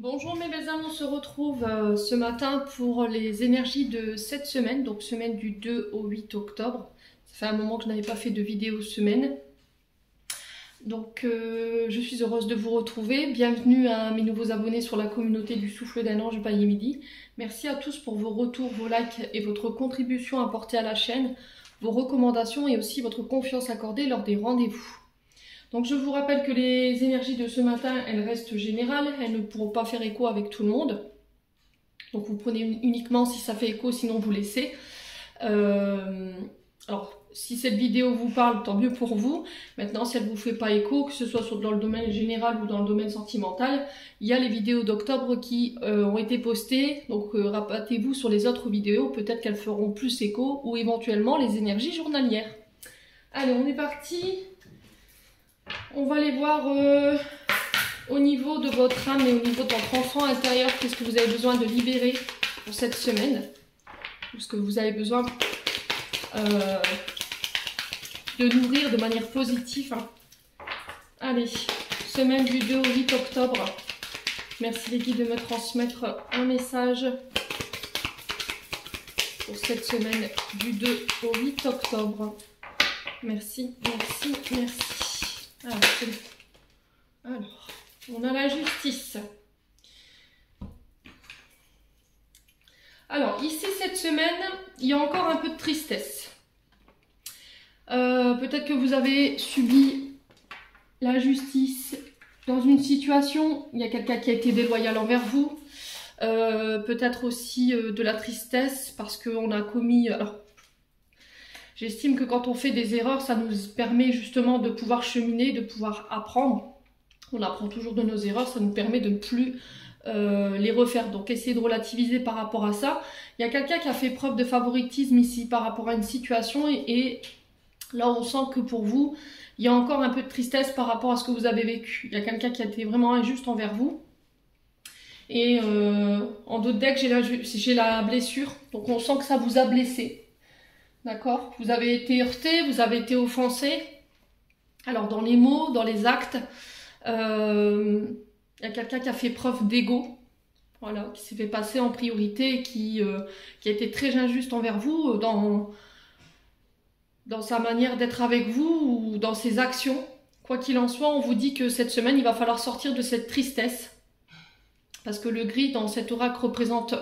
Bonjour mes belles âmes, on se retrouve ce matin pour les énergies de cette semaine, donc semaine du 2 au 8 octobre. Ça fait un moment que je n'avais pas fait de vidéo semaine. Donc je suis heureuse de vous retrouver. Bienvenue à mes nouveaux abonnés sur la communauté du Souffle d'un Ange by Emily. Merci à tous pour vos retours, vos likes et votre contribution apportée à la chaîne, vos recommandations et aussi votre confiance accordée lors des rendez-vous. Donc je vous rappelle que les énergies de ce matin, elles restent générales, elles ne pourront pas faire écho avec tout le monde. Donc vous prenez uniquement si ça fait écho, sinon vous laissez. Alors si cette vidéo vous parle, tant mieux pour vous. Maintenant si elle ne vous fait pas écho, que ce soit dans le domaine général ou dans le domaine sentimental, il y a les vidéos d'octobre qui ont été postées. Donc rabattez-vous sur les autres vidéos, peut-être qu'elles feront plus écho ou éventuellement les énergies journalières. Allez, on est parti. On va aller voir au niveau de votre âme et au niveau de votre enfant intérieur, qu'est-ce que vous avez besoin de libérer pour cette semaine. Tout ce que vous avez besoin de nourrir de manière positive. Allez, semaine du 2 au 8 octobre. Merci les guides de me transmettre un message pour cette semaine du 2 au 8 octobre. Merci, merci, merci. Alors, on a la justice. Alors, ici, cette semaine, il y a encore un peu de tristesse. Peut-être que vous avez subi la justice dans une situation, il y a quelqu'un qui a été déloyal envers vous. Peut-être aussi de la tristesse parce qu'on a commis... Alors, j'estime que quand on fait des erreurs, ça nous permet justement de pouvoir cheminer, de pouvoir apprendre. On apprend toujours de nos erreurs, ça nous permet de ne plus les refaire. Donc essayez de relativiser par rapport à ça. Il y a quelqu'un qui a fait preuve de favoritisme ici par rapport à une situation et là on sent que pour vous, il y a encore un peu de tristesse par rapport à ce que vous avez vécu. Il y a quelqu'un qui a été vraiment injuste envers vous. Et en d'autres decks, j'ai la blessure. Donc on sent que ça vous a blessé. D'accord? Vous avez été heurté, vous avez été offensé. Alors dans les mots, dans les actes, il y a quelqu'un qui a fait preuve d'ego. Voilà, qui s'est fait passer en priorité et qui a été très injuste envers vous dans sa manière d'être avec vous ou dans ses actions. Quoi qu'il en soit, on vous dit que cette semaine, il va falloir sortir de cette tristesse. Parce que le gris dans cet oracle représente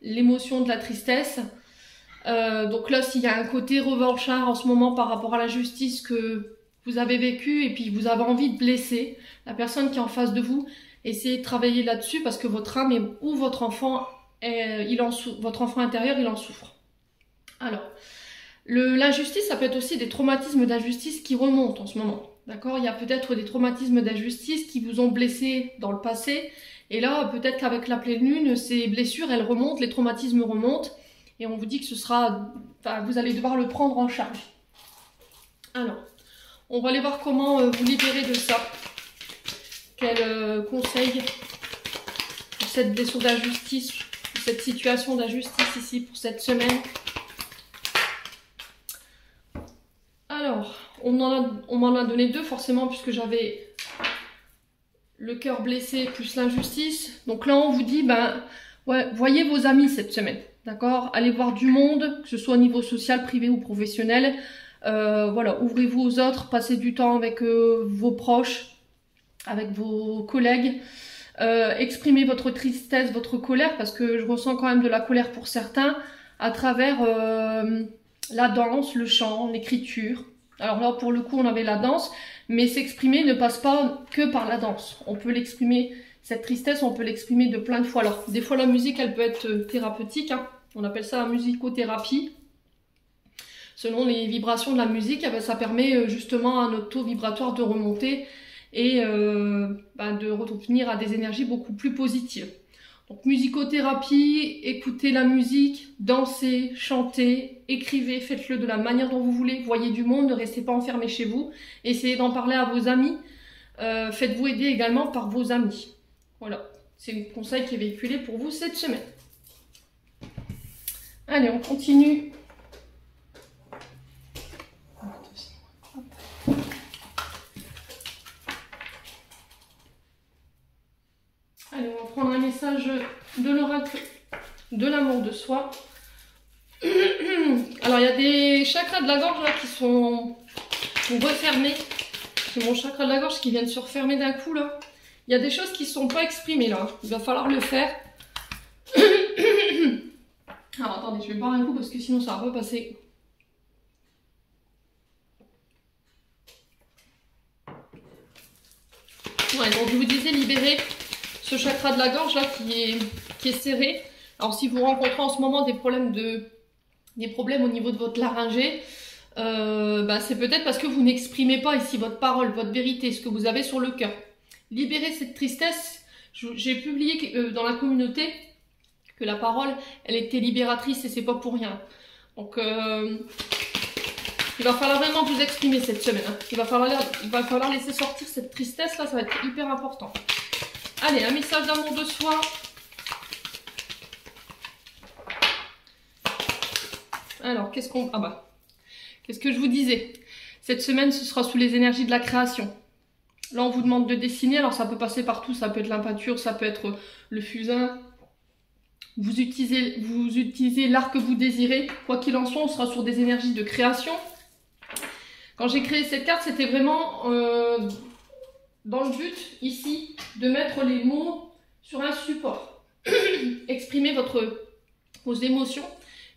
l'émotion de la tristesse. Donc là, s'il y a un côté revanchard en ce moment par rapport à la justice que vous avez vécu et puis vous avez envie de blesser la personne qui est en face de vous, essayez de travailler là-dessus parce que votre âme ou votre enfant, votre enfant intérieur, il en souffre. Alors, l'injustice, ça peut être aussi des traumatismes d'injustice qui remontent en ce moment. D'accord? Il y a peut-être des traumatismes d'injustice qui vous ont blessé dans le passé. Et là, peut-être qu'avec la pleine lune, ces blessures, elles remontent, les traumatismes remontent. Et on vous dit que ce sera... Enfin, vous allez devoir le prendre en charge. Alors, on va aller voir comment vous libérer de ça. Quel conseil pour cette blessure d'injustice, pour cette situation d'injustice ici, pour cette semaine. Alors, on m'en a donné deux forcément, puisque j'avais le cœur blessé plus l'injustice. Donc là, on vous dit, ben, ouais, voyez vos amis cette semaine. D'accord? Allez voir du monde, que ce soit au niveau social, privé ou professionnel. Voilà, ouvrez-vous aux autres, passez du temps avec vos proches, avec vos collègues. Exprimez votre tristesse, votre colère, parce que je ressens quand même de la colère pour certains, à travers la danse, le chant, l'écriture. Alors là, pour le coup, on avait la danse, mais s'exprimer ne passe pas que par la danse. On peut l'exprimer... Cette tristesse, on peut l'exprimer de plein de fois. Alors, des fois, la musique, elle peut être thérapeutique. Hein. On appelle ça la musicothérapie. Selon les vibrations de la musique, eh ben, ça permet justement à notre taux vibratoire de remonter et de revenir à des énergies beaucoup plus positives. Donc, musicothérapie, écoutez la musique, dansez, chantez, écrivez, faites-le de la manière dont vous voulez. Voyez du monde, ne restez pas enfermés chez vous. Essayez d'en parler à vos amis. Faites-vous aider également par vos amis. Voilà, c'est le conseil qui est véhiculé pour vous cette semaine. Allez, on continue. Allez, on va prendre un message de l'oracle de l'amour de soi. Alors il y a des chakras de la gorge là qui sont refermés. C'est mon chakra de la gorge qui vient de se refermer d'un coup là. Il y a des choses qui ne sont pas exprimées là. Il va falloir le faire. Alors attendez, je vais boire un coup parce que sinon ça va pas passer. Ouais, donc je vous disais libérer ce chakra de la gorge là qui est serré. Alors si vous rencontrez en ce moment des problèmes au niveau de votre laryngée, c'est peut-être parce que vous n'exprimez pas ici votre parole, votre vérité, ce que vous avez sur le cœur. Libérer cette tristesse. J'ai publié dans la communauté que la parole, elle était libératrice et c'est pas pour rien. Donc il va falloir vraiment vous exprimer cette semaine. Hein. Il va falloir laisser sortir cette tristesse là, ça va être hyper important. Allez, un message d'amour de soi. Alors, qu'est-ce que je vous disais? Cette semaine, ce sera sous les énergies de la création. Là, on vous demande de dessiner. Alors, ça peut passer partout. Ça peut être la peinture, ça peut être le fusain. Vous utilisez l'art que vous désirez. Quoi qu'il en soit, on sera sur des énergies de création. Quand j'ai créé cette carte, c'était vraiment dans le but, ici, de mettre les mots sur un support. Exprimer vos émotions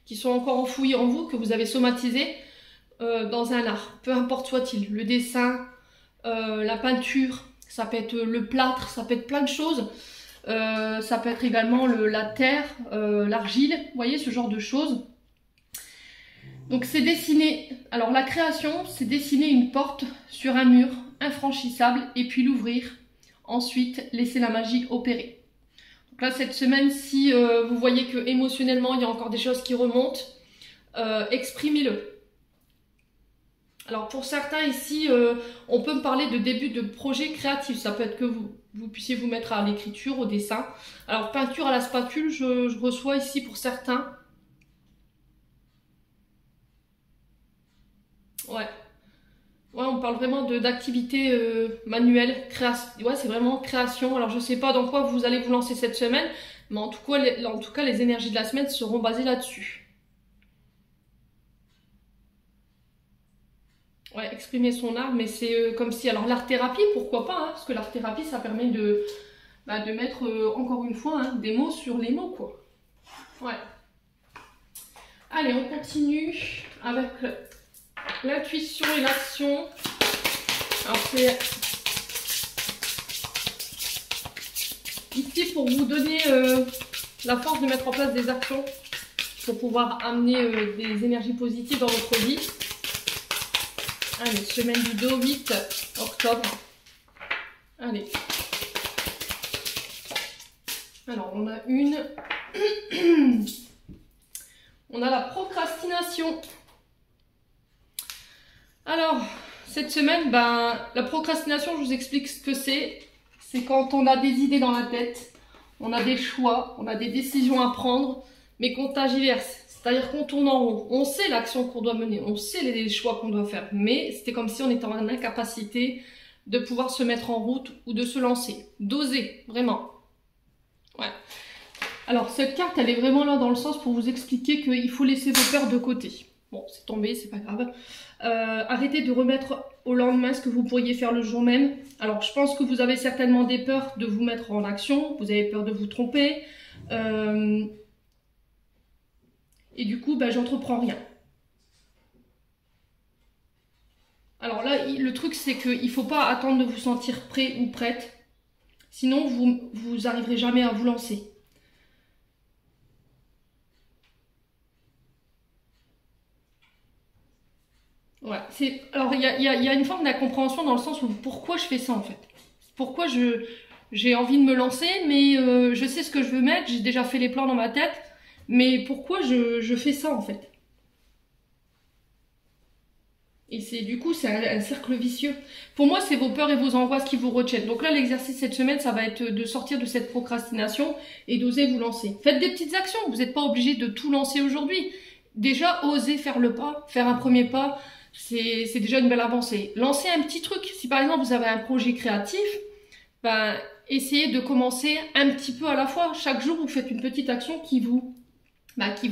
qui sont encore enfouies en vous, que vous avez somatisées dans un art. Peu importe soit-il. Le dessin, la peinture, ça peut être le plâtre, ça peut être plein de choses. Ça peut être également la terre, l'argile, vous voyez, ce genre de choses. Donc c'est dessiner, alors la création, c'est dessiner une porte sur un mur infranchissable et puis l'ouvrir. Ensuite, laisser la magie opérer. Donc là, cette semaine, si vous voyez que émotionnellement, il y a encore des choses qui remontent, exprimez-le. Alors pour certains ici, on peut me parler de début de projet créatif. Ça peut être que vous puissiez vous mettre à l'écriture, au dessin. Alors peinture à la spatule, je reçois ici pour certains. Ouais. Ouais, on parle vraiment d'activité manuelle. Ouais, c'est vraiment création. Alors je sais pas dans quoi vous allez vous lancer cette semaine, mais en tout cas les énergies de la semaine seront basées là-dessus. Ouais, exprimer son art, mais c'est comme si... Alors l'art-thérapie, pourquoi pas, hein, parce que l'art-thérapie, ça permet de mettre, encore une fois, hein, des mots sur les mots, quoi. Ouais. Allez, on continue avec l'intuition et l'action. Alors c'est ici pour vous donner la force de mettre en place des actions pour pouvoir amener des énergies positives dans votre vie. Allez, semaine du 2 au 8 octobre. Allez. Alors, on a on a la procrastination. Alors, cette semaine, la procrastination, je vous explique ce que c'est. C'est quand on a des idées dans la tête, on a des choix, on a des décisions à prendre, mais qu'on tergiverse. C'est-à-dire qu'on tourne en rond. On sait l'action qu'on doit mener, on sait les choix qu'on doit faire, mais c'était comme si on était en incapacité de pouvoir se mettre en route ou de se lancer. D'oser, vraiment. Ouais. Alors, cette carte, elle est vraiment là dans le sens pour vous expliquer qu'il faut laisser vos peurs de côté. Bon, c'est tombé, c'est pas grave. Arrêtez de remettre au lendemain ce que vous pourriez faire le jour même. Alors, je pense que vous avez certainement des peurs de vous mettre en action. Vous avez peur de vous tromper. Et du coup, j'entreprends rien. Alors là, le truc, c'est qu'il ne faut pas attendre de vous sentir prêt ou prête. Sinon, vous n'arriverez jamais à vous lancer. Ouais, alors il y a une forme d'incompréhension dans le sens où pourquoi je fais ça en fait. Pourquoi j'ai envie de me lancer, mais je sais ce que je veux mettre, j'ai déjà fait les plans dans ma tête, mais pourquoi je fais ça en fait. Et du coup, c'est un cercle vicieux. Pour moi, c'est vos peurs et vos angoisses qui vous retiennent. Donc là, l'exercice cette semaine, ça va être de sortir de cette procrastination et d'oser vous lancer. Faites des petites actions, vous n'êtes pas obligé de tout lancer aujourd'hui. Déjà, osez faire le pas, faire un premier pas, c'est déjà une belle avancée. Lancez un petit truc. Si par exemple, vous avez un projet créatif, essayez de commencer un petit peu à la fois. Chaque jour, vous faites une petite action qui vous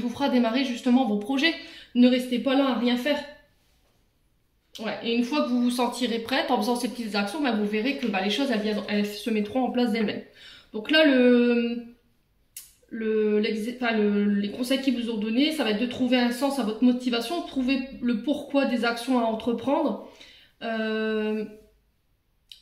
fera démarrer justement vos projets. Ne restez pas là à rien faire. Ouais, et une fois que vous vous sentirez prête en faisant ces petites actions, vous verrez que les choses elles se mettront en place d'elles-mêmes. Donc là, les conseils qu'ils vous ont donnés, ça va être de trouver un sens à votre motivation, trouver le pourquoi des actions à entreprendre.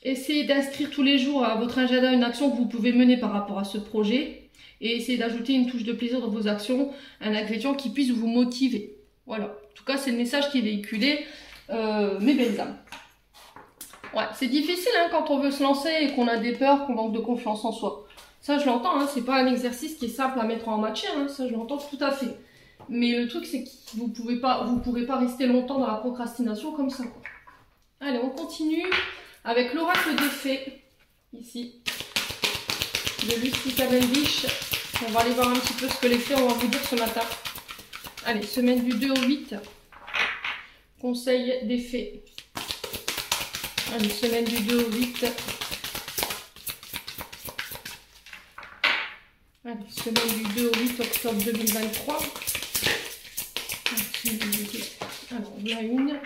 Essayez d'inscrire tous les jours à votre agenda une action que vous pouvez mener par rapport à ce projet et essayez d'ajouter une touche de plaisir dans vos actions, un ingrédient qui puisse vous motiver. Voilà, en tout cas c'est le message qui est véhiculé, mes belles âmes. Ouais, c'est difficile quand on veut se lancer et qu'on a des peurs, qu'on manque de confiance en soi. Ça je l'entends, c'est pas un exercice qui est simple à mettre en matière, ça je l'entends tout à fait. Mais le truc c'est que vous pourrez pas rester longtemps dans la procrastination comme ça, quoi. Allez, on continue avec l'oracle des fées, ici, de Lucy Cavendish. On va aller voir un petit peu ce que les fées ont à vous dire ce matin. Allez, semaine du 2 au 8, conseil des fées. Allez, semaine du 2 au 8. Allez, semaine du 2 au 8 octobre 2023. Alors, on a une.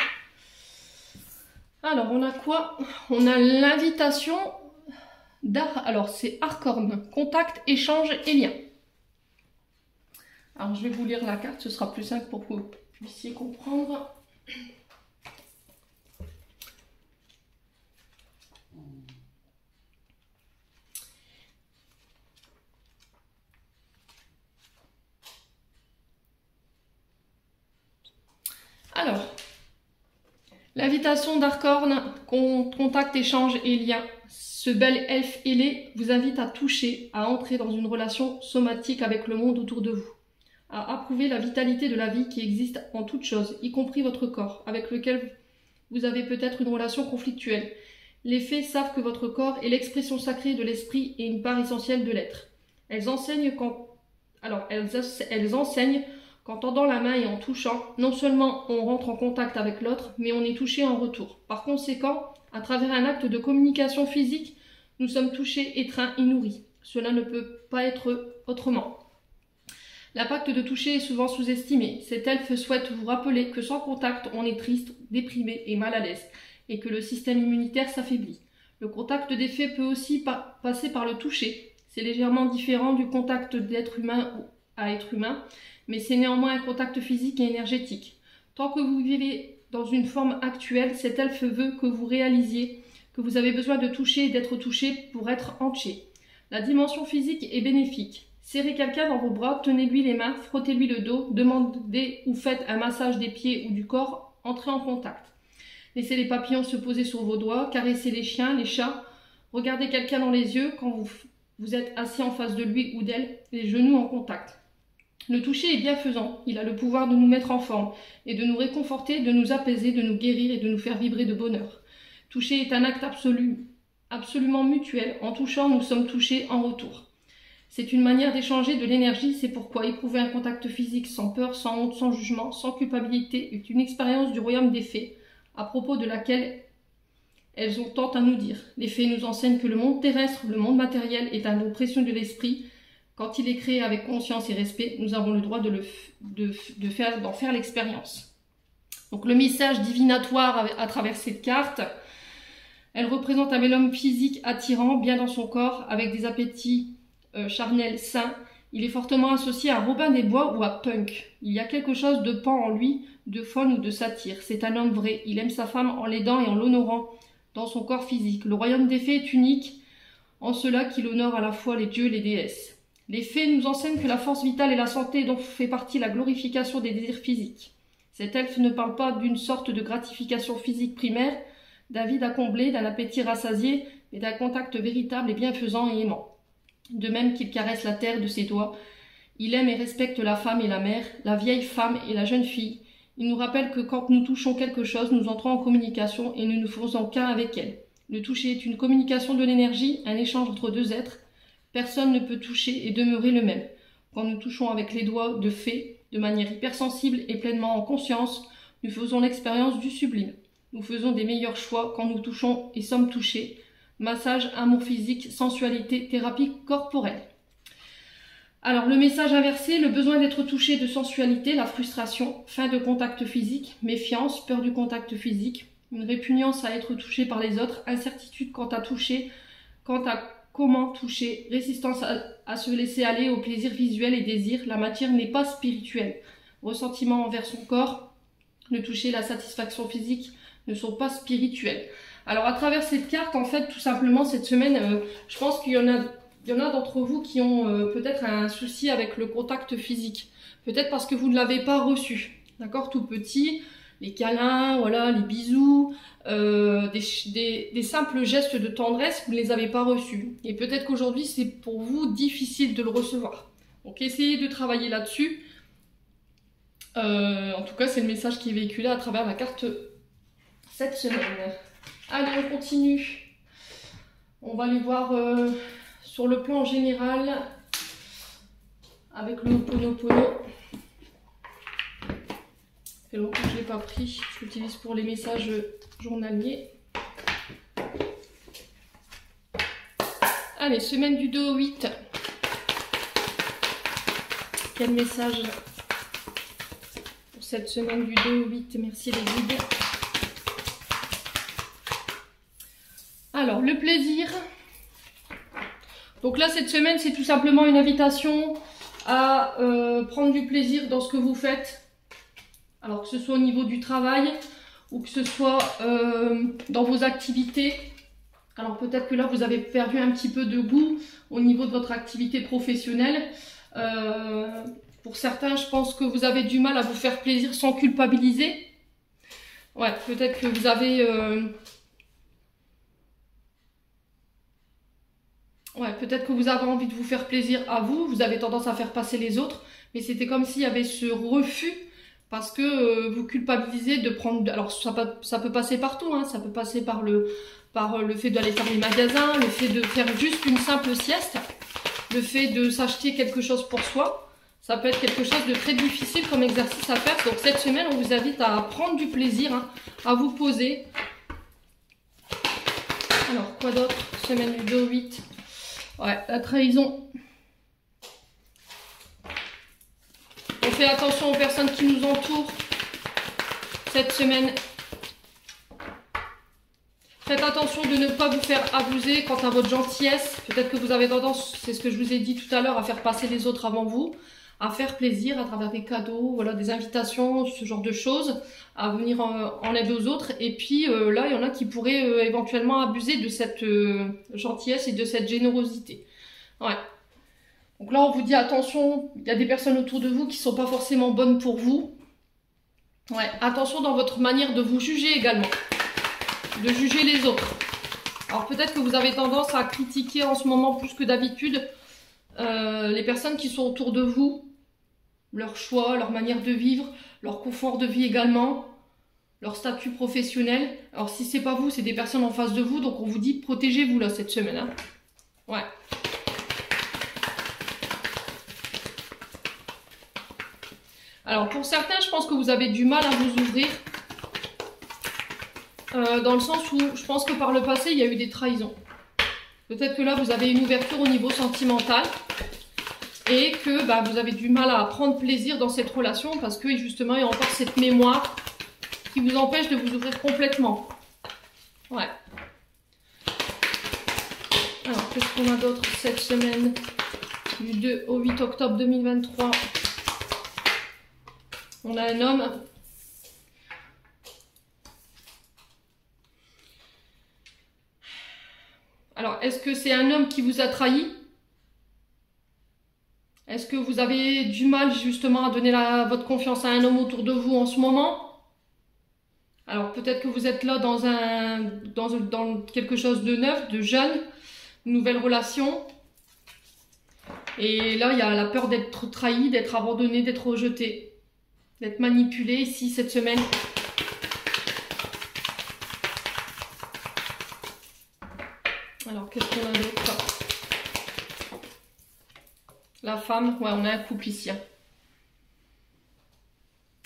Alors, on a quoi? On a l'invitation alors c'est Arcorne, contact, échange et lien. Alors, je vais vous lire la carte, ce sera plus simple pour que vous puissiez comprendre. Alors, l'invitation d'Arcorne, contact, échange et lien. Ce bel elfe ailé vous invite à toucher, à entrer dans une relation somatique avec le monde autour de vous, à approuver la vitalité de la vie qui existe en toute chose, y compris votre corps, avec lequel vous avez peut-être une relation conflictuelle. Les fées savent que votre corps est l'expression sacrée de l'esprit et une part essentielle de l'être. Elles enseignent qu'en tendant la main et en touchant, non seulement on rentre en contact avec l'autre, mais on est touché en retour. Par conséquent, à travers un acte de communication physique, nous sommes touchés, étreints et nourris. Cela ne peut pas être autrement. L'impact de toucher est souvent sous-estimé. Cet elfe souhaite vous rappeler que sans contact, on est triste, déprimé et mal à l'aise, et que le système immunitaire s'affaiblit. Le contact des fées peut aussi passer par le toucher. C'est légèrement différent du contact d'être humain à être humain, mais c'est néanmoins un contact physique et énergétique. Tant que vous vivez dans une forme actuelle, cet elfe veut que vous réalisiez que vous avez besoin de toucher et d'être touché pour être entier. La dimension physique est bénéfique. Serrez quelqu'un dans vos bras, tenez-lui les mains, frottez-lui le dos, demandez ou faites un massage des pieds ou du corps, entrez en contact. Laissez les papillons se poser sur vos doigts, caressez les chiens, les chats, regardez quelqu'un dans les yeux quand vous êtes assis en face de lui ou d'elle, les genoux en contact. Le toucher est bienfaisant, il a le pouvoir de nous mettre en forme et de nous réconforter, de nous apaiser, de nous guérir et de nous faire vibrer de bonheur. Toucher est un acte absolument mutuel. En touchant, nous sommes touchés en retour. C'est une manière d'échanger de l'énergie, c'est pourquoi éprouver un contact physique sans peur, sans honte, sans jugement, sans culpabilité est une expérience du royaume des fées, à propos de laquelle elles ont tant à nous dire. Les fées nous enseignent que le monde terrestre, le monde matériel, est un don précieux de l'esprit. Quand il est créé avec conscience et respect, nous avons le droit d'en faire l'expérience. Donc le message divinatoire à travers cette carte, elle représente un bel homme physique attirant, bien dans son corps, avec des appétits charnels sains. Il est fortement associé à Robin des Bois ou à Punk. Il y a quelque chose de pan en lui, de faune ou de satire. C'est un homme vrai. Il aime sa femme en l'aidant et en l'honorant dans son corps physique. Le royaume des fées est unique en cela qu'il honore à la fois les dieux et les déesses. Les fées nous enseignent que la force vitale et la santé dont fait partie la glorification des désirs physiques. Cet elfe ne parle pas d'une sorte de gratification physique primaire, d'un vide à combler, d'un appétit rassasié, mais d'un contact véritable et bienfaisant et aimant. De même qu'il caresse la terre de ses doigts, il aime et respecte la femme et la mère, la vieille femme et la jeune fille. Il nous rappelle que quand nous touchons quelque chose, nous entrons en communication et nous ne faisons qu'un avec elle. Le toucher est une communication de l'énergie, un échange entre deux êtres. Personne ne peut toucher et demeurer le même. Quand nous touchons avec les doigts de fée, de manière hypersensible et pleinement en conscience, nous faisons l'expérience du sublime. Nous faisons des meilleurs choix quand nous touchons et sommes touchés. massage, amour physique, sensualité, thérapie corporelle. Alors le message inversé, le besoin d'être touché de sensualité, la frustration, fin de contact physique, méfiance, peur du contact physique, une répugnance à être touché par les autres, incertitude quant à toucher, quant à comment toucher, résistance à se laisser aller au plaisir visuel et désir, la matière n'est pas spirituelle, ressentiment envers son corps, le toucher, la satisfaction physique ne sont pas spirituels. Alors à travers cette carte, en fait, tout simplement cette semaine, je pense qu'il y en a d'entre vous qui ont peut-être un souci avec le contact physique. Peut-être parce que vous ne l'avez pas reçu. D'accord, tout petit, les câlins, voilà, les bisous, des simples gestes de tendresse, vous ne les avez pas reçus. Et peut-être qu'aujourd'hui, c'est pour vous difficile de le recevoir. Donc essayez de travailler là-dessus. En tout cas, c'est le message qui est véhiculé à travers la carte cette semaine. Allez, on continue. On va aller voir sur le plan général avec le Ho'oponopono. Ça fait longtemps que je ne l'ai pas pris. Je l'utilise pour les messages journaliers. Allez, semaine du 2 au 8. Quel message pour cette semaine du 2 au 8? Merci les guides. Alors, le plaisir. Donc là, cette semaine, c'est tout simplement une invitation à prendre du plaisir dans ce que vous faites. Alors que ce soit au niveau du travail ou que ce soit dans vos activités. Alors peut-être que là, vous avez perdu un petit peu de goût au niveau de votre activité professionnelle. Pour certains, je pense que vous avez du mal à vous faire plaisir sans culpabiliser. Ouais, peut-être que vous avez... Ouais, peut-être que vous avez envie de vous faire plaisir à vous, vous avez tendance à faire passer les autres, mais c'était comme s'il y avait ce refus parce que vous culpabilisez de prendre... Alors ça peut passer partout, hein, ça peut passer par le fait d'aller faire les magasins, le fait de faire juste une simple sieste, le fait de s'acheter quelque chose pour soi. Ça peut être quelque chose de très difficile comme exercice à faire. Donc cette semaine, on vous invite à prendre du plaisir, hein, à vous poser. Alors, quoi d'autre? Semaine du 2 au 8. Ouais, la trahison. On fait attention aux personnes qui nous entourent cette semaine. Faites attention de ne pas vous faire abuser quant à votre gentillesse. Peut-être que vous avez tendance, c'est ce que je vous ai dit tout à l'heure, à faire passer les autres avant vous, à faire plaisir à travers des cadeaux, voilà, des invitations, ce genre de choses, à venir en aide aux autres. Et puis là, il y en a qui pourraient éventuellement abuser de cette gentillesse et de cette générosité. Ouais. Donc là, on vous dit attention, il y a des personnes autour de vous qui ne sont pas forcément bonnes pour vous. Ouais, attention dans votre manière de vous juger également, de juger les autres. Alors peut-être que vous avez tendance à critiquer en ce moment plus que d'habitude les personnes qui sont autour de vous, leur choix, leur manière de vivre, leur confort de vie également, leur statut professionnel. Alors si c'est pas vous, c'est des personnes en face de vous, donc on vous dit protégez-vous là cette semaine. Hein. Ouais. Alors pour certains, je pense que vous avez du mal à vous ouvrir. Dans le sens où je pense que par le passé, il y a eu des trahisons. Peut-être que là, vous avez une ouverture au niveau sentimental et que bah, vous avez du mal à prendre plaisir dans cette relation parce que justement, il y a encore cette mémoire qui vous empêche de vous ouvrir complètement. Ouais. Alors, qu'est-ce qu'on a d'autre cette semaine du 2 au 8 octobre 2023? On a un homme. Alors, est-ce que c'est un homme qui vous a trahi? Est-ce que vous avez du mal justement à donner votre confiance à un homme autour de vous en ce moment? Alors, peut-être que vous êtes là dans quelque chose de neuf, de jeune, une nouvelle relation. Et là, il y a la peur d'être trahi, d'être abandonné, d'être rejeté, d'être manipulé ici cette semaine. Alors, qu'est-ce qu'on a d'autre? La femme, ouais, on a un couple ici. Hein.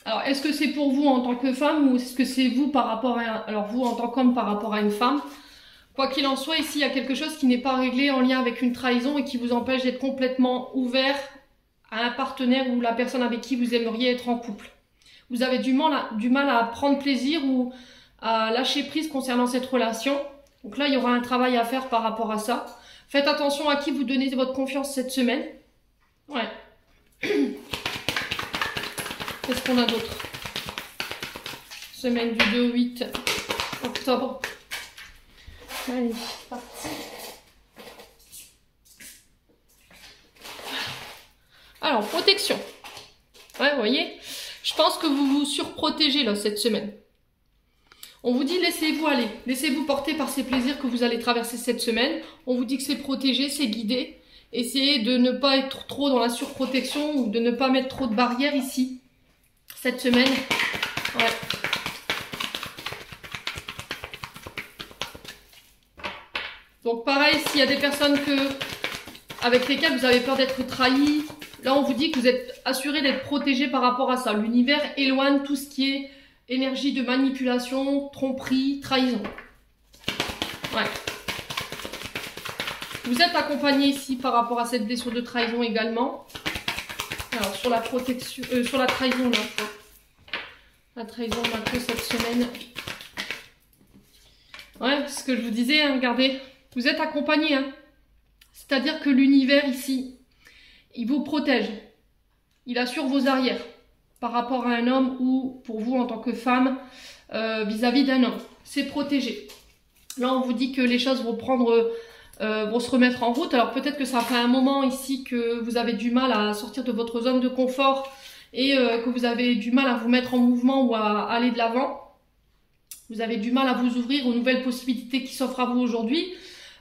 Alors, est-ce que c'est pour vous en tant que femme ou est-ce que c'est vous par rapport à... Alors, vous en tant qu'homme par rapport à une femme? Quoi qu'il en soit, ici, il y a quelque chose qui n'est pas réglé en lien avec une trahison et qui vous empêche d'être complètement ouvert à un partenaire ou la personne avec qui vous aimeriez être en couple. Vous avez du mal à prendre plaisir ou à lâcher prise concernant cette relation. Donc là, il y aura un travail à faire par rapport à ça. Faites attention à qui vous donnez votre confiance cette semaine. Ouais. Qu'est-ce qu'on a d'autre? Semaine du 2 au 8 octobre. Allez, c'est parti. Alors, protection. Ouais, vous voyez, je pense que vous vous surprotégez là cette semaine. On vous dit laissez-vous aller, laissez-vous porter par ces plaisirs que vous allez traverser cette semaine. On vous dit que c'est protégé, c'est guidé. Essayez de ne pas être trop dans la surprotection ou de ne pas mettre trop de barrières ici cette semaine. Ouais. Donc pareil, s'il y a des personnes avec lesquelles vous avez peur d'être trahi, là on vous dit que vous êtes assuré d'être protégé par rapport à ça. L'univers éloigne tout ce qui est énergie de manipulation, tromperie, trahison. Ouais. Vous êtes accompagné ici par rapport à cette blessure de trahison également. Alors sur la protection, sur la trahison là, la trahison on a que cette semaine. Ouais, ce que je vous disais, hein, regardez. Vous êtes accompagné, hein. C'est-à-dire que l'univers ici, il vous protège. Il assure vos arrières par rapport à un homme ou pour vous en tant que femme vis-à-vis d'un homme. C'est protégé. Là, on vous dit que les choses vont vont se remettre en route. Alors peut-être que ça fait un moment ici que vous avez du mal à sortir de votre zone de confort et que vous avez du mal à vous mettre en mouvement ou à aller de l'avant. Vous avez du mal à vous ouvrir aux nouvelles possibilités qui s'offrent à vous aujourd'hui.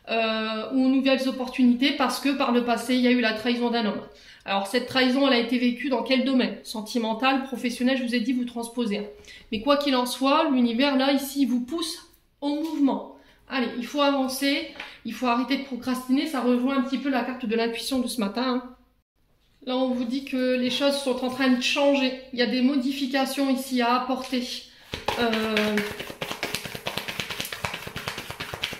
Ou aux nouvelles opportunités parce que par le passé il y a eu la trahison d'un homme. Alors cette trahison elle a été vécue dans quel domaine? Sentimental, professionnel, je vous ai dit vous transposez. Mais quoi qu'il en soit, l'univers là ici vous pousse au mouvement. Allez, il faut avancer, il faut arrêter de procrastiner, ça rejoint un petit peu la carte de l'intuition de ce matin. Hein. Là on vous dit que les choses sont en train de changer, il y a des modifications ici à apporter.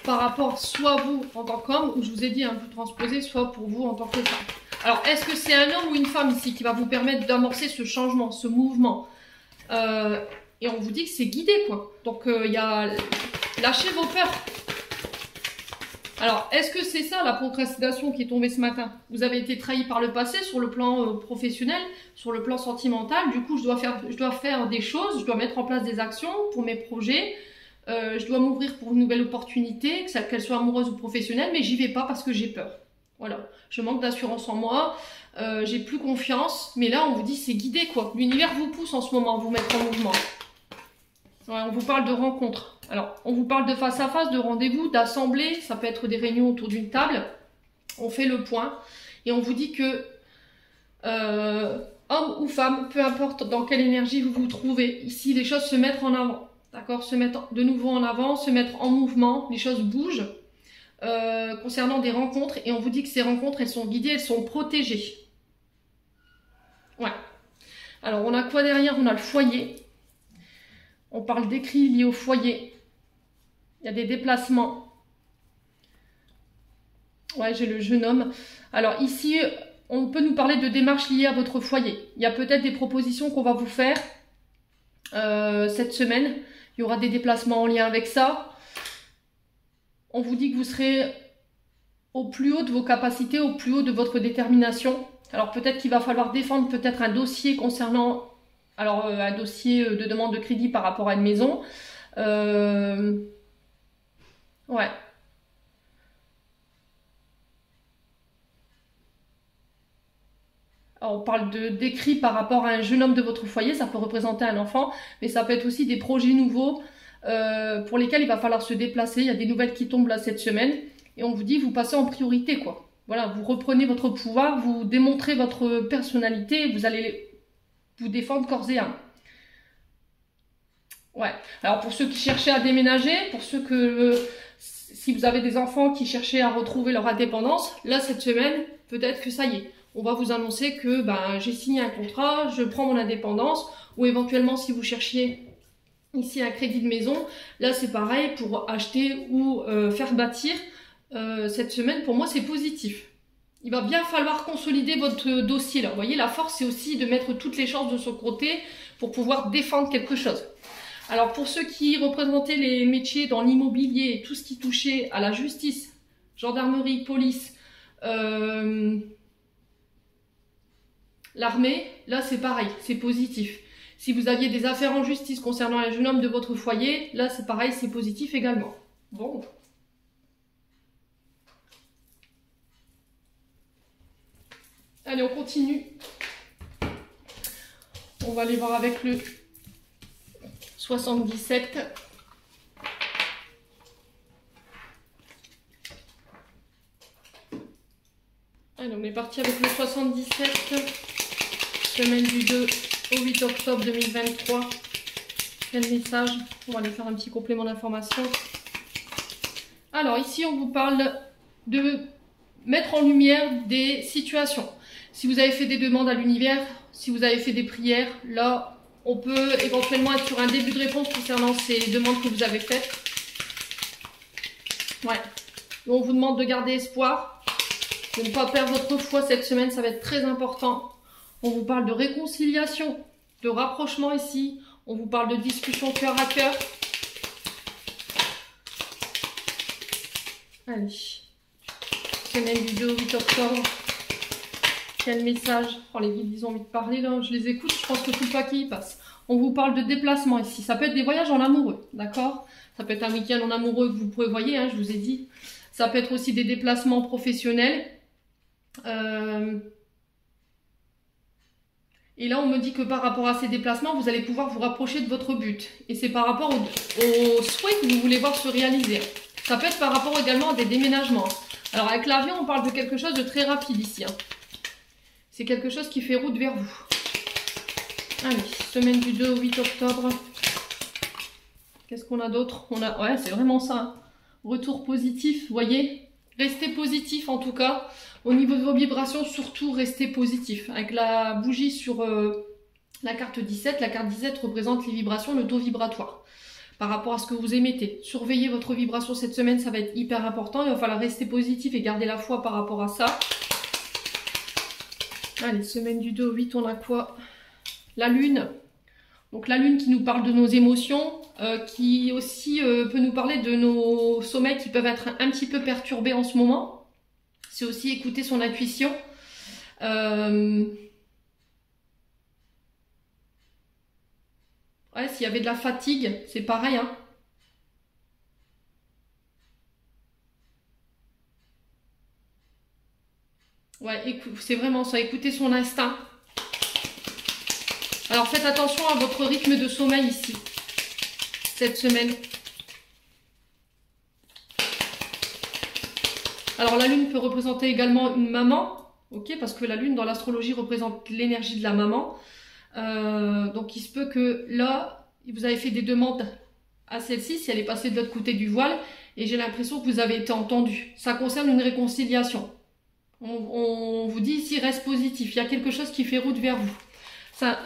Par rapport soit vous en tant qu'homme, ou je vous ai dit, vous transposez, soit pour vous en tant que femme. Alors, est-ce que c'est un homme ou une femme ici qui va vous permettre d'amorcer ce changement, ce mouvement et on vous dit que c'est guidé, quoi. Donc, il y a... Lâchez vos peurs. Alors, est-ce que c'est ça la procrastination qui est tombée ce matin? Vous avez été trahi par le passé sur le plan professionnel, sur le plan sentimental. Du coup, je dois faire des choses, je dois mettre en place des actions pour mes projets. Je dois m'ouvrir pour une nouvelle opportunité, qu'elle soit amoureuse ou professionnelle, mais j'y vais pas parce que j'ai peur. Voilà, je manque d'assurance en moi, j'ai plus confiance, mais là on vous dit c'est guidé quoi. L'univers vous pousse en ce moment à vous mettre en mouvement. Ouais, on vous parle de rencontres. Alors, on vous parle de face à face, de rendez-vous, d'assemblée, ça peut être des réunions autour d'une table. On fait le point et on vous dit que homme ou femme, peu importe dans quelle énergie vous vous trouvez, ici les choses se mettent en avant. D'accord, se mettre de nouveau en avant, se mettre en mouvement, les choses bougent concernant des rencontres et on vous dit que ces rencontres, elles sont guidées, elles sont protégées. Ouais. Alors, on a quoi derrière? On a le foyer. On parle d'écrits liés au foyer. Il y a des déplacements. Ouais, j'ai le jeune homme. Alors ici, on peut nous parler de démarches liées à votre foyer. Il y a peut-être des propositions qu'on va vous faire cette semaine. Il y aura des déplacements en lien avec ça. On vous dit que vous serez au plus haut de vos capacités, au plus haut de votre détermination. Alors peut-être qu'il va falloir défendre peut-être un dossier concernant, alors un dossier de demande de crédit par rapport à une maison. Ouais. Alors, on parle d'écrit par rapport à un jeune homme de votre foyer, ça peut représenter un enfant, mais ça peut être aussi des projets nouveaux pour lesquels il va falloir se déplacer. Il y a des nouvelles qui tombent là cette semaine et on vous dit vous passez en priorité quoi. Voilà, vous reprenez votre pouvoir, vous démontrez votre personnalité, vous allez vous défendre corps et âme. Ouais, alors pour ceux qui cherchaient à déménager, pour ceux si vous avez des enfants qui cherchaient à retrouver leur indépendance, là cette semaine, peut-être que ça y est. On va vous annoncer que j'ai signé un contrat, je prends mon indépendance, ou éventuellement si vous cherchiez Ici, un crédit de maison. Là, c'est pareil pour acheter ou faire bâtir. Cette semaine, pour moi, c'est positif. Il va bien falloir consolider votre dossier là. Vous voyez, la force, c'est aussi de mettre toutes les chances de son côté pour pouvoir défendre quelque chose. Alors, pour ceux qui représentaient les métiers dans l'immobilier, tout ce qui touchait à la justice, gendarmerie, police, l'armée, là, c'est pareil, c'est positif. Si vous aviez des affaires en justice concernant un jeune homme de votre foyer, là, c'est pareil, c'est positif également. Bon. Allez, on continue. On va aller voir avec le 77. Allez, on est parti avec le 77. Semaine du 2 au 8 octobre 2023. Quel message? On va aller faire un petit complément d'information. Alors, ici, on vous parle de mettre en lumière des situations. Si vous avez fait des demandes à l'univers, si vous avez fait des prières, là, on peut éventuellement être sur un début de réponse concernant ces demandes que vous avez faites. Ouais. On vous demande de garder espoir, de ne pas perdre votre foi cette semaine, ça va être très important. On vous parle de réconciliation, de rapprochement ici. On vous parle de discussion cœur à cœur. Allez. Semaine du 2 au 8 octobre. Quel message? Oh, les guides, ils ont envie de parler là. Je les écoute, je pense que tout le paquet y passe. On vous parle de déplacement ici. Ça peut être des voyages en amoureux, d'accord? Ça peut être un week-end en amoureux que vous prévoyez, hein, je vous ai dit. Ça peut être aussi des déplacements professionnels. Et là, on me dit que par rapport à ces déplacements, vous allez pouvoir vous rapprocher de votre but. Et c'est par rapport aux souhaits que vous voulez voir se réaliser. Ça peut être par rapport également à des déménagements. Alors, avec l'avion, on parle de quelque chose de très rapide ici. Hein. C'est quelque chose qui fait route vers vous. Allez, semaine du 2 au 8 octobre. Qu'est-ce qu'on a d'autre? Ouais, c'est vraiment ça. Hein. Retour positif, vous voyez? Restez positif en tout cas. Au niveau de vos vibrations, surtout restez positif. Avec la bougie sur la carte 17, la carte 17 représente les vibrations, le taux vibratoire. Par rapport à ce que vous émettez. Surveillez votre vibration cette semaine, ça va être hyper important. Il va falloir rester positif et garder la foi par rapport à ça. Allez, semaine du 2 au 8, on a quoi? La lune. Donc la lune qui nous parle de nos émotions, qui aussi peut nous parler de nos sommeils qui peuvent être un petit peu perturbés en ce moment. C'est aussi écouter son intuition. Ouais, s'il y avait de la fatigue, c'est pareil. Hein. Ouais, c'est vraiment ça, écouter son instinct. Alors faites attention à votre rythme de sommeil ici, cette semaine. Alors la lune peut représenter également une maman, ok, parce que la lune dans l'astrologie représente l'énergie de la maman. Donc il se peut que là, vous avez fait des demandes à celle-ci, si elle est passée de l'autre côté du voile, et j'ai l'impression que vous avez été entendu. Ça concerne une réconciliation. On vous dit ici, reste positif, il y a quelque chose qui fait route vers vous. Ça,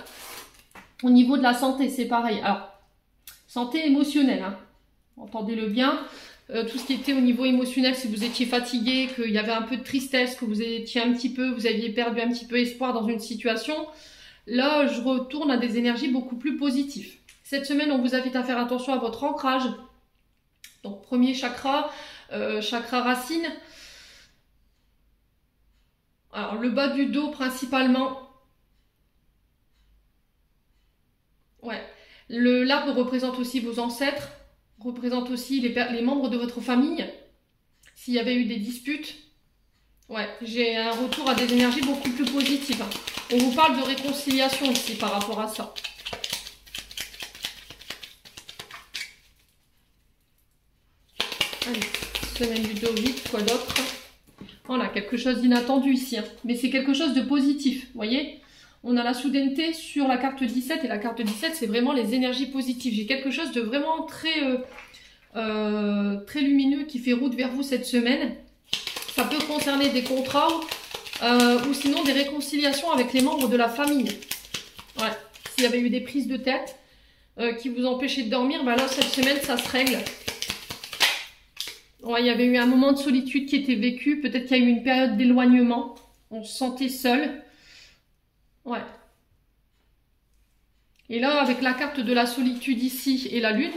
au niveau de la santé, c'est pareil. Alors, santé émotionnelle, hein. Entendez-le bien. Tout ce qui était au niveau émotionnel, si vous étiez fatigué, qu'il y avait un peu de tristesse, que vous étiez un petit peu, vous aviez perdu un petit peu espoir dans une situation, là, je retourne à des énergies beaucoup plus positives. Cette semaine, on vous invite à faire attention à votre ancrage. Donc, premier chakra, chakra racine. Alors, le bas du dos principalement. Ouais. L'arbre représente aussi vos ancêtres, représente aussi les membres de votre famille. S'il y avait eu des disputes. Ouais, j'ai un retour à des énergies beaucoup plus positives. On vous parle de réconciliation ici par rapport à ça. Allez, semaine du 2 au 8, quoi d'autre? Voilà, quelque chose d'inattendu ici. Hein. Mais c'est quelque chose de positif, vous voyez? On a la soudaineté sur la carte 17. Et la carte 17, c'est vraiment les énergies positives. J'ai quelque chose de vraiment très lumineux qui fait route vers vous cette semaine. Ça peut concerner des contrats ou sinon des réconciliations avec les membres de la famille. Ouais, s'il y avait eu des prises de tête. qui vous empêchait de dormir, bah là, cette semaine, ça se règle. Ouais, il y avait eu un moment de solitude qui était vécu. Peut-être qu'il y a eu une période d'éloignement. On se sentait seul. Ouais. Et là, avec la carte de la solitude ici et la lune,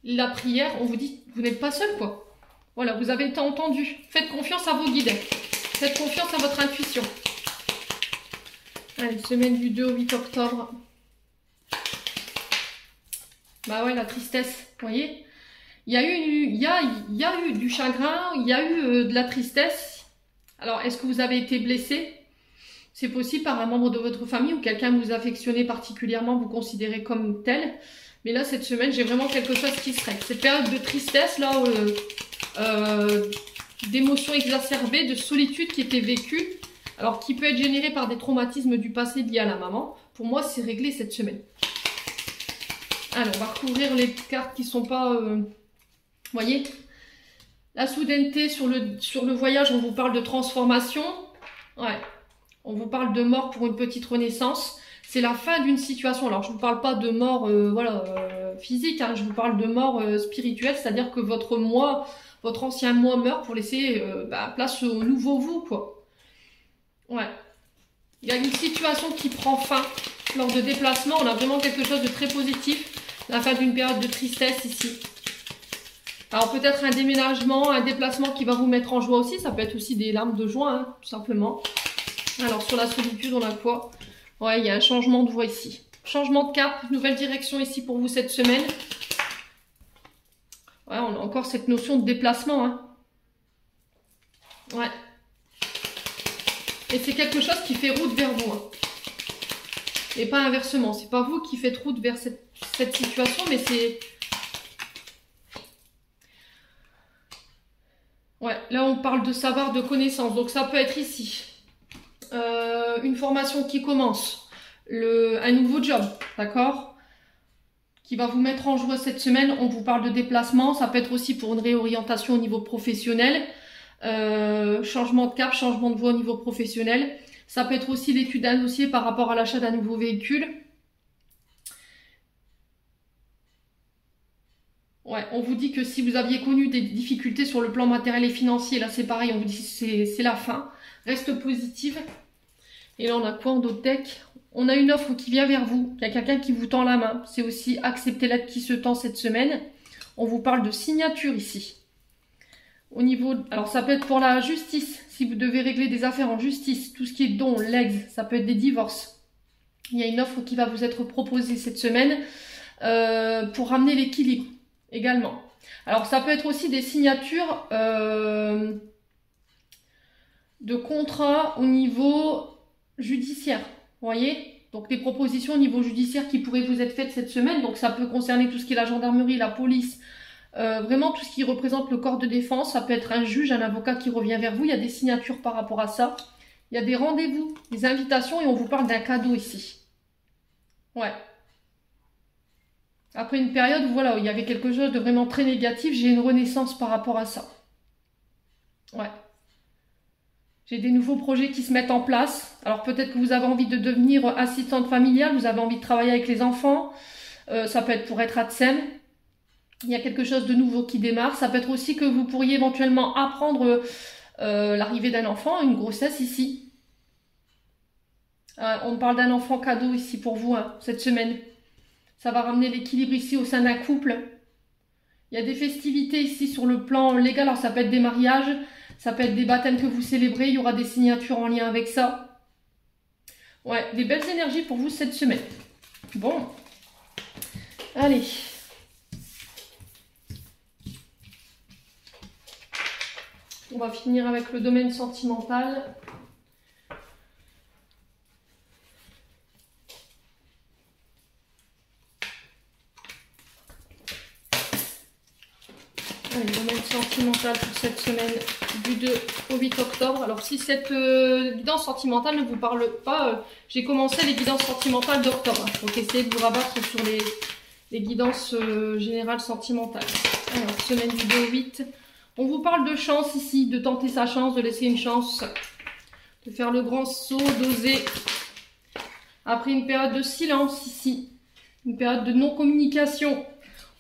la prière, on vous dit, vous n'êtes pas seul, quoi. Voilà, vous avez été entendu. Faites confiance à vos guides. Faites confiance à votre intuition. Allez, semaine du 2 au 8 octobre. Bah ouais, la tristesse, vous voyez. Il y a eu du chagrin, il y a eu de la tristesse. Alors, est-ce que vous avez été blessé? C'est possible par un membre de votre famille ou quelqu'un que vous affectionnez particulièrement, vous considérez comme tel. Mais là, cette semaine, j'ai vraiment quelque chose qui se règle. Cette période de tristesse, là, d'émotions exacerbées, de solitude qui était vécue, alors qui peut être générée par des traumatismes du passé liés à la maman. Pour moi, c'est réglé cette semaine. Alors, on va recouvrir les cartes qui sont pas... voyez, la soudaineté sur le voyage, on vous parle de transformation. Ouais, on vous parle de mort pour une petite renaissance. C'est la fin d'une situation. Alors, je ne vous parle pas de mort physique, hein, je vous parle de mort spirituelle, c'est-à-dire que votre moi, votre ancien moi meurt pour laisser place au nouveau vous, quoi. Ouais. Il y a une situation qui prend fin lors de déplacement. On a vraiment quelque chose de très positif. La fin d'une période de tristesse ici. Alors peut-être un déménagement, un déplacement qui va vous mettre en joie aussi. Ça peut être aussi des larmes de joie, hein, tout simplement. Alors sur la solitude, on a quoi? Ouais, il y a un changement de voie ici. Changement de cap, nouvelle direction ici pour vous cette semaine. Ouais, on a encore cette notion de déplacement. Hein. Ouais. Et c'est quelque chose qui fait route vers vous. Hein. Et pas inversement. C'est pas vous qui faites route vers cette situation, mais c'est... Ouais, là on parle de savoir, de connaissance. Donc ça peut être ici. Une formation qui commence. Un nouveau job, d'accord, qui va vous mettre en joie cette semaine. On vous parle de déplacement. Ça peut être aussi pour une réorientation au niveau professionnel. Changement de cap, changement de voie au niveau professionnel. Ça peut être aussi l'étude d'un dossier par rapport à l'achat d'un nouveau véhicule. Ouais, on vous dit que si vous aviez connu des difficultés sur le plan matériel et financier, là c'est pareil, on vous dit c'est la fin. Reste positive. Et là on a quoi en d'autres decks? On a une offre qui vient vers vous. Il y a quelqu'un qui vous tend la main. C'est aussi accepter l'aide qui se tend cette semaine. On vous parle de signature ici. Au niveau, alors ça peut être pour la justice, si vous devez régler des affaires en justice, tout ce qui est dons, legs, ça peut être des divorces. Il y a une offre qui va vous être proposée cette semaine pour ramener l'équilibre également. Alors ça peut être aussi des signatures de contrats au niveau judiciaire, vous voyez, donc des propositions au niveau judiciaire qui pourraient vous être faites cette semaine. Donc ça peut concerner tout ce qui est la gendarmerie, la police, vraiment tout ce qui représente le corps de défense. Ça peut être un juge, un avocat qui revient vers vous. Il y a des signatures par rapport à ça. Il y a des rendez-vous, des invitations et on vous parle d'un cadeau ici. Ouais. Après une période où, voilà, où il y avait quelque chose de vraiment très négatif, j'ai une renaissance par rapport à ça. Ouais. J'ai des nouveaux projets qui se mettent en place. Alors peut-être que vous avez envie de devenir assistante familiale, vous avez envie de travailler avec les enfants. Ça peut être pour être ATSEM. Il y a quelque chose de nouveau qui démarre. Ça peut être aussi que vous pourriez éventuellement apprendre l'arrivée d'un enfant, une grossesse ici. On parle d'un enfant cadeau ici pour vous, hein, cette semaine. Ça va ramener l'équilibre ici au sein d'un couple. Il y a des festivités ici sur le plan légal. Alors ça peut être des mariages, ça peut être des baptêmes que vous célébrez. Il y aura des signatures en lien avec ça. Ouais, des belles énergies pour vous cette semaine. Bon. Allez. On va finir avec le domaine sentimental. Allez, domaine sentimental pour cette semaine du 2 au 8 octobre. Alors si cette guidance sentimentale ne vous parle pas, j'ai commencé les guidances sentimentales d'octobre. Donc essayez de vous rabattre sur les guidances générales sentimentales. Alors, semaine du 2 au 8. On vous parle de chance ici, de tenter sa chance, de laisser une chance, de faire le grand saut, d'oser. Après une période de silence ici, une période de non-communication.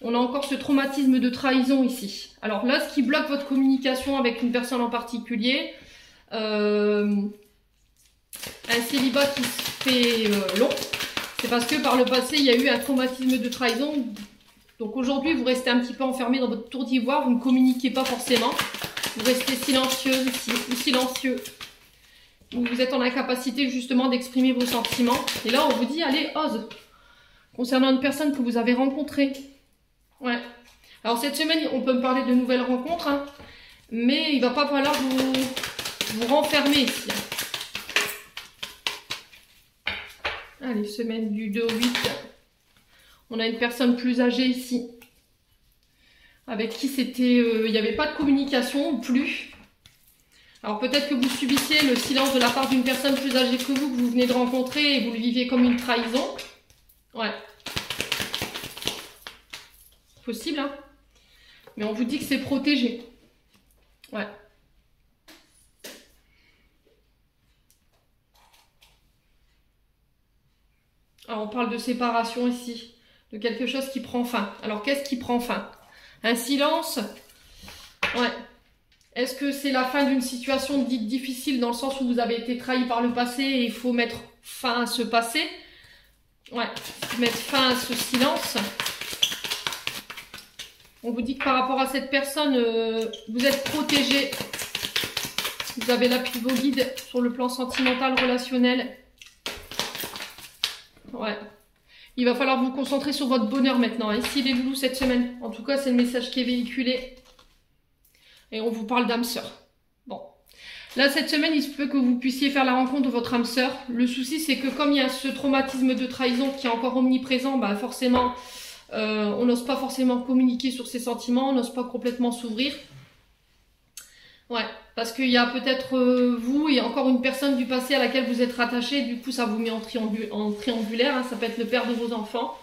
On a encore ce traumatisme de trahison ici. Alors là, ce qui bloque votre communication avec une personne en particulier, un célibat qui se fait long, c'est parce que par le passé, il y a eu un traumatisme de trahison. Donc aujourd'hui, vous restez un petit peu enfermé dans votre tour d'ivoire, vous ne communiquez pas forcément. Vous restez silencieuse ou silencieux. Vous êtes en incapacité justement d'exprimer vos sentiments. Et là, on vous dit, allez, ose. Concernant une personne que vous avez rencontrée. Ouais. Alors cette semaine, on peut me parler de nouvelles rencontres, hein, mais il ne va pas falloir vous renfermer ici. Allez, semaine du 2 au 8. On a une personne plus âgée ici. Avec qui c'était, il n'y avait pas de communication ou plus. Alors peut-être que vous subissez le silence de la part d'une personne plus âgée que vous venez de rencontrer et vous le vivez comme une trahison. Ouais. Possible, hein. Mais on vous dit que c'est protégé. Ouais. Alors on parle de séparation ici, de quelque chose qui prend fin. Alors qu'est-ce qui prend fin? Un silence? Ouais. Est-ce que c'est la fin d'une situation dite difficile dans le sens où vous avez été trahi par le passé et il faut mettre fin à ce passé? Ouais, mettre fin à ce silence. On vous dit que par rapport à cette personne, vous êtes protégé. Vous avez l'appui de vos guides sur le plan sentimental, relationnel. Ouais. Il va falloir vous concentrer sur votre bonheur maintenant. Ici les loulous cette semaine. En tout cas, c'est le message qui est véhiculé. Et on vous parle d'âme sœur. Bon. Là, cette semaine, il se peut que vous puissiez faire la rencontre de votre âme sœur. Le souci, c'est que comme il y a ce traumatisme de trahison qui est encore omniprésent, bah forcément, on n'ose pas forcément communiquer sur ses sentiments, on n'ose pas complètement s'ouvrir. Ouais, parce qu'il y a peut-être vous et encore une personne du passé à laquelle vous êtes rattaché. Du coup, ça vous met en triangulaire. Hein, ça peut être le père de vos enfants.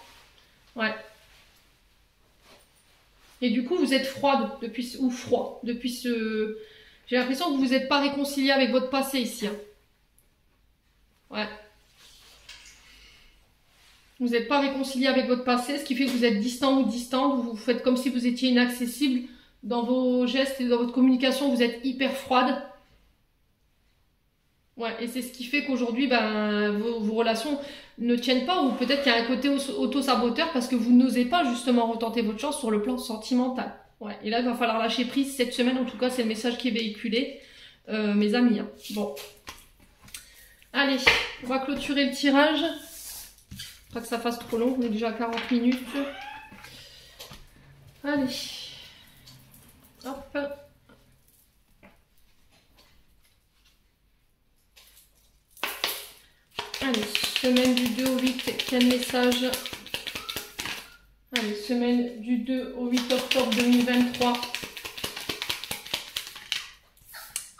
Ouais. Et du coup, vous êtes froide depuis, ou froid depuis ce... J'ai l'impression que vous n'êtes pas réconcilié avec votre passé ici. Hein. Ouais. Vous n'êtes pas réconcilié avec votre passé, ce qui fait que vous êtes distant ou distante. Vous faites comme si vous étiez inaccessible dans vos gestes et dans votre communication. Vous êtes hyper froide. Ouais, et c'est ce qui fait qu'aujourd'hui, ben, vos relations ne tiennent pas, ou peut-être qu'il y a un côté auto-saboteur parce que vous n'osez pas justement retenter votre chance sur le plan sentimental. Ouais, et là, il va falloir lâcher prise cette semaine, en tout cas, c'est le message qui est véhiculé, mes amis. Hein. Bon. Allez, on va clôturer le tirage. Pas que ça fasse trop long, on est déjà à 40 minutes. Allez. Hop. Allez, semaine du 2 au 8, quel message? Allez, semaine du 2 au 8 octobre 2023.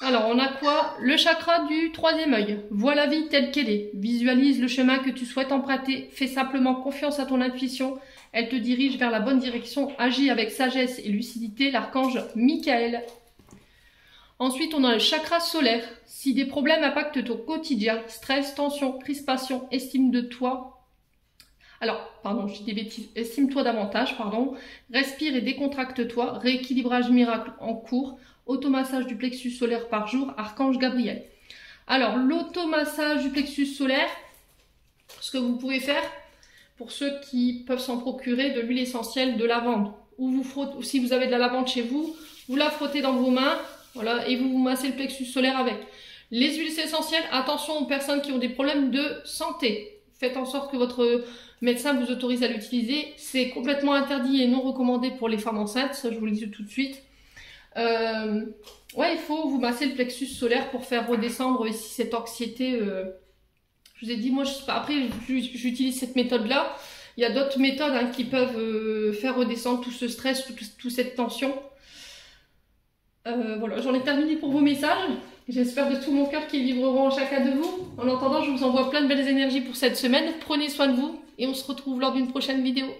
Alors, on a quoi? Le chakra du troisième œil. Vois la vie telle qu'elle est. Visualise le chemin que tu souhaites emprunter. Fais simplement confiance à ton intuition. Elle te dirige vers la bonne direction. Agis avec sagesse et lucidité. L'archange Michael. Ensuite, on a le chakra solaire. Si des problèmes impactent ton quotidien, stress, tension, crispation, estime de toi. Alors, pardon, je dis des bêtises. Estime-toi davantage, pardon. Respire et décontracte-toi. Rééquilibrage miracle en cours. Automassage du plexus solaire par jour. Archange Gabriel. Alors, l'automassage du plexus solaire, ce que vous pouvez faire, pour ceux qui peuvent s'en procurer, de l'huile essentielle de lavande. Ou vous frottez, ou si vous avez de la lavande chez vous, vous la frottez dans vos mains. Voilà, et vous vous massez le plexus solaire avec. Les huiles essentielles, attention aux personnes qui ont des problèmes de santé. Faites en sorte que votre médecin vous autorise à l'utiliser. C'est complètement interdit et non recommandé pour les femmes enceintes, ça je vous le dis tout de suite. Ouais, il faut vous masser le plexus solaire pour faire redescendre ici cette anxiété. Je vous ai dit, moi, après, j'utilise cette méthode-là. Il y a d'autres méthodes hein, qui peuvent faire redescendre tout ce stress, toute cette tension. Voilà, j'en ai terminé pour vos messages. J'espère de tout mon cœur qu'ils vibreront en chacun de vous. En attendant, je vous envoie plein de belles énergies pour cette semaine. Prenez soin de vous et on se retrouve lors d'une prochaine vidéo.